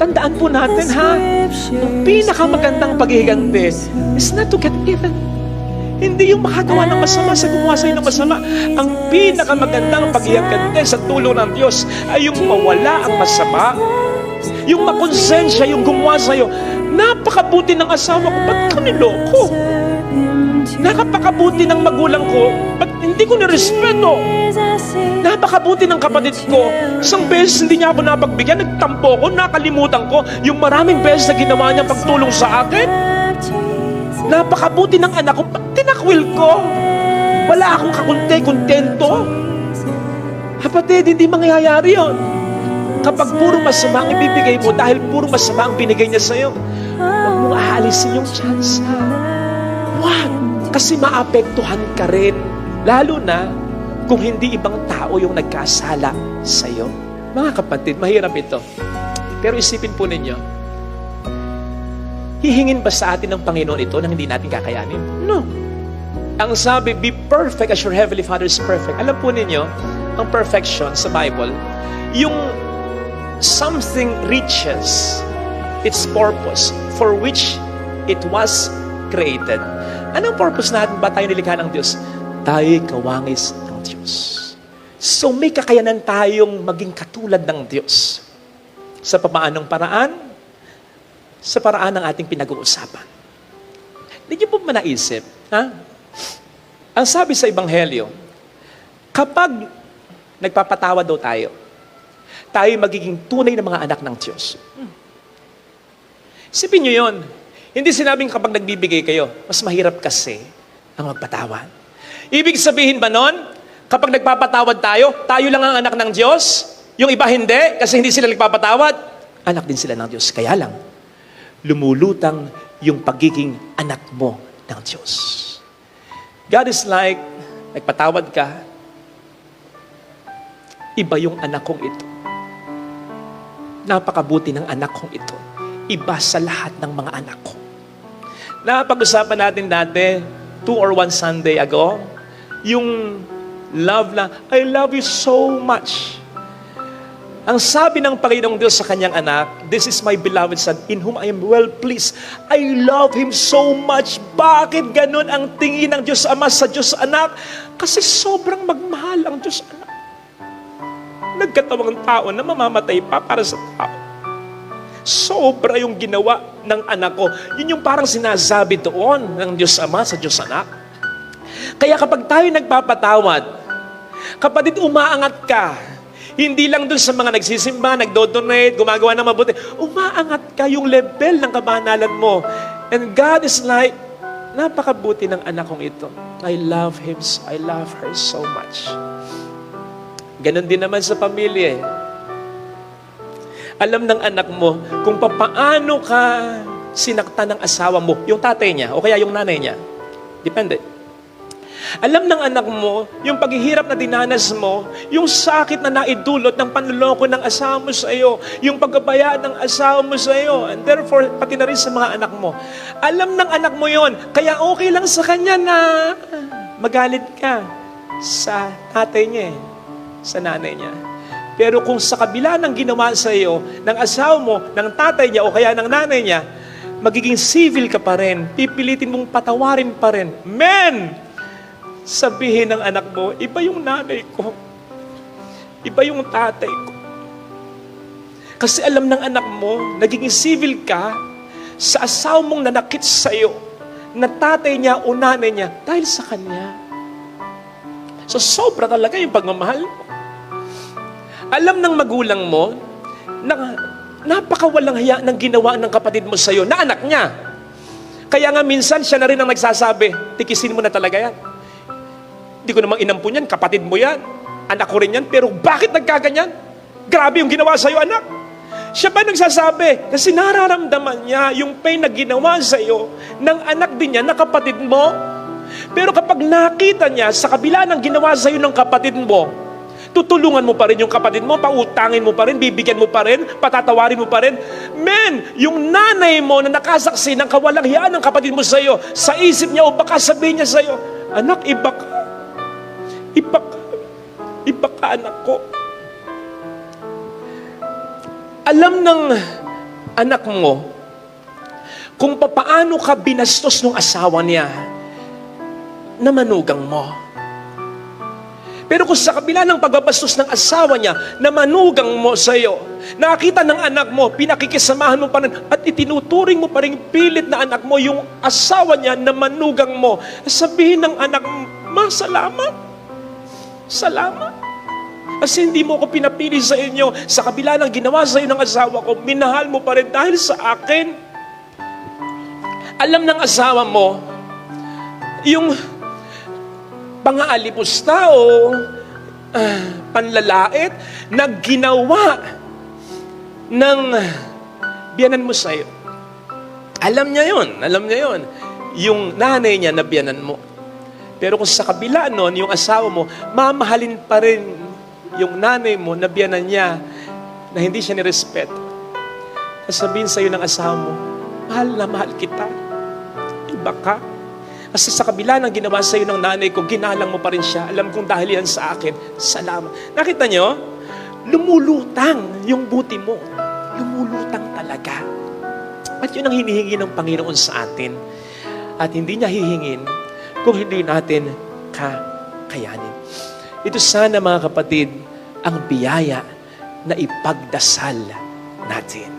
Tandaan po natin, ha? Ang pinakamagandang paghihiganti is not to get even. Hindi yung makagawa ng masama sa gumawa sa'yo ng masama. Ang pinakamagandang paghihiganti sa tulong ng Diyos ay yung mawala ang masama. Yung makonsensya, yung gumawa sa'yo. Napakabuti ng asawa ko, ba't ka niloko? Napakabuti ng magulang ko, ba't hindi ko nirespeto? Napakabuti ng kapatid ko, isang beses hindi niya ako napagbigyan, nagtampo ko, nakalimutan ko yung maraming beses na ginawa niya pagtulong sa akin. Napakabuti ng anak ko, ba't tinakwil ko? Wala akong kontento. Kapatid, hindi mangyayari yun. Kapag puro masama ang ibibigay mo dahil puro masama ang binigay niya sa'yo, huwag mong aalisin yung chance. Wag! Kasi maapektuhan ka rin. Lalo na kung hindi ibang tao yung nagkasala sa'yo. Mga kapatid, mahirap ito. Pero isipin po ninyo, hihingin ba sa atin ng Panginoon ito nang hindi natin kakayanin? No. Ang sabi, be perfect as your heavenly Father is perfect. Alam po ninyo, ang perfection sa Bible, yung something reaches its purpose for which it was created. Anong purpose natin ba tayo nilikha ng Diyos? Tayo'y kawangis ng Diyos. So may kakayanan tayong maging katulad ng Diyos. Sa paanong paraan? Sa paraan ng ating pinag-uusapan. Hindi niyo po naisip, ha? Ang sabi sa Ebanghelyo, kapag nagpapatawad daw tayo magiging tunay na mga anak ng Diyos. Isipin niyo yun. Hindi sinabing kapag nagbibigay kayo, mas mahirap kasi ang magpatawad. Ibig sabihin ba nun, kapag nagpapatawad tayo lang ang anak ng Diyos, yung iba hindi, kasi hindi sila nagpapatawad, anak din sila ng Diyos. Kaya lang, lumulutang yung pagiging anak mo ng Diyos. God is like, nagpatawad ka, iba yung anak kong ito. Napakabuti ng anak kong ito. Iba sa lahat ng mga anak ko. Napag-usapan natin dati, 2 or 1 Sunday ago, yung love na, I love you so much. Ang sabi ng Panginoong Diyos sa kanyang anak, this is my beloved son, in whom I am well pleased. I love him so much. Bakit ganun ang tingin ng Diyos Ama sa Diyos Anak? Kasi sobrang magmahal ang Diyos Anak. Nagkatawang tao na mamamatay pa para sa tao. Sobra yung ginawa ng anak ko. Yun yung parang sinasabi doon ng Diyos Ama sa Diyos Anak. Kaya kapag tayo nagpapatawad, kapatid, umaangat ka. Hindi lang doon sa mga nagsisimba, nagdo-donate, gumagawa ng mabuti. Umaangat ka yung level ng kabanalan mo. And God is like, napakabuti ng anak kong ito. I love him, I love her so much. Ganon din naman sa pamilya. Alam ng anak mo kung paano ka sinaktan ng asawa mo, yung tatay niya o kaya yung nanay niya. Depende. Alam ng anak mo yung paghihirap na dinanas mo, yung sakit na naidulot ng panloloko ng asawa mo sa iyo, yung pagkabayaan ng asawa mo sa iyo, and therefore, pati na rin sa mga anak mo. Alam ng anak mo yon, kaya okay lang sa kanya na magalit ka sa tatay niya, sa nanay niya. Pero kung sa kabila ng ginawa sa iyo, ng asawa mo, ng tatay niya o kaya ng nanay niya, magiging civil ka pa rin, pipilitin mong patawarin pa rin. Men! Sabihin ng anak mo, iba yung nanay ko. Iba yung tatay ko. Kasi alam ng anak mo, naging civil ka sa asawa mong nanakit sa iyo, na tatay niya o nanay niya, dahil sa kanya. So sobra talaga yung pagmamahal mo. Alam ng magulang mo na napakawalang hiya ng ginawa ng kapatid mo sa'yo na anak niya. Kaya nga minsan siya na rin ang nagsasabi, tikisin mo na talaga yan. Hindi ko namang inampun yan, kapatid mo yan. Anak ko rin yan, pero bakit nagkaganyan? Grabe yung ginawa sa'yo, anak. Siya pa nagsasabi, kasi nararamdaman niya yung pain na ginawa sa'yo ng anak din niya na kapatid mo. Pero kapag nakita niya sa kabila ng ginawa sa'yo ng kapatid mo, tutulungan mo pa rin yung kapatid mo, pautangin mo pa rin, bibigyan mo pa rin, patatawarin mo pa rin. Men, yung nanay mo na nakasaksi ng kawalang hiyaan ng kapatid mo sa iyo, sa isip niya o baka sabihin niya sa iyo, anak, iba ka. Iba ka, anak ko. Alam ng anak mo kung papaano ka binastos ng asawa niya na manugang mo. Pero kung sa kabila ng pagbabastos ng asawa niya na manugang mo sa iyo, nakita ng anak mo, pinakikisamahan mo pa rin at itinuturing mo pa rin pilit na anak mo yung asawa niya na manugang mo, sabihin ng anak mo, "Ma, salamat. Salamat. Kasi hindi mo ako pinapili sa inyo. Sa kabila ng ginawa sa iyo ng asawa ko, minahal mo pa rin dahil sa akin." Alam ng asawa mo, yung pang-aalipusta o panlalait na ginawa ng biyanan mo sa'yo. Alam niya yun. Yung nanay niya na biyanan mo. Pero kung sa kabila nun, yung asawa mo, mamahalin pa rin yung nanay mo na biyanan niya na hindi siya nirespeto. Sasabihin sa'yo ng asawa mo, "Mahal na mahal kita. Iba ka. Kasi sa kabila ng ginawa sa'yo ng nanay ko, ginalang mo pa rin siya. Alam kong dahil yan sa akin. Salamat." Nakita nyo? Lumulutang yung buti mo. Lumulutang talaga. At yun ang hinihingi ng Panginoon sa atin. At hindi niya hihingin kung hindi natin kakayanin. Ito sana, mga kapatid, ang biyaya na ipagdasal natin.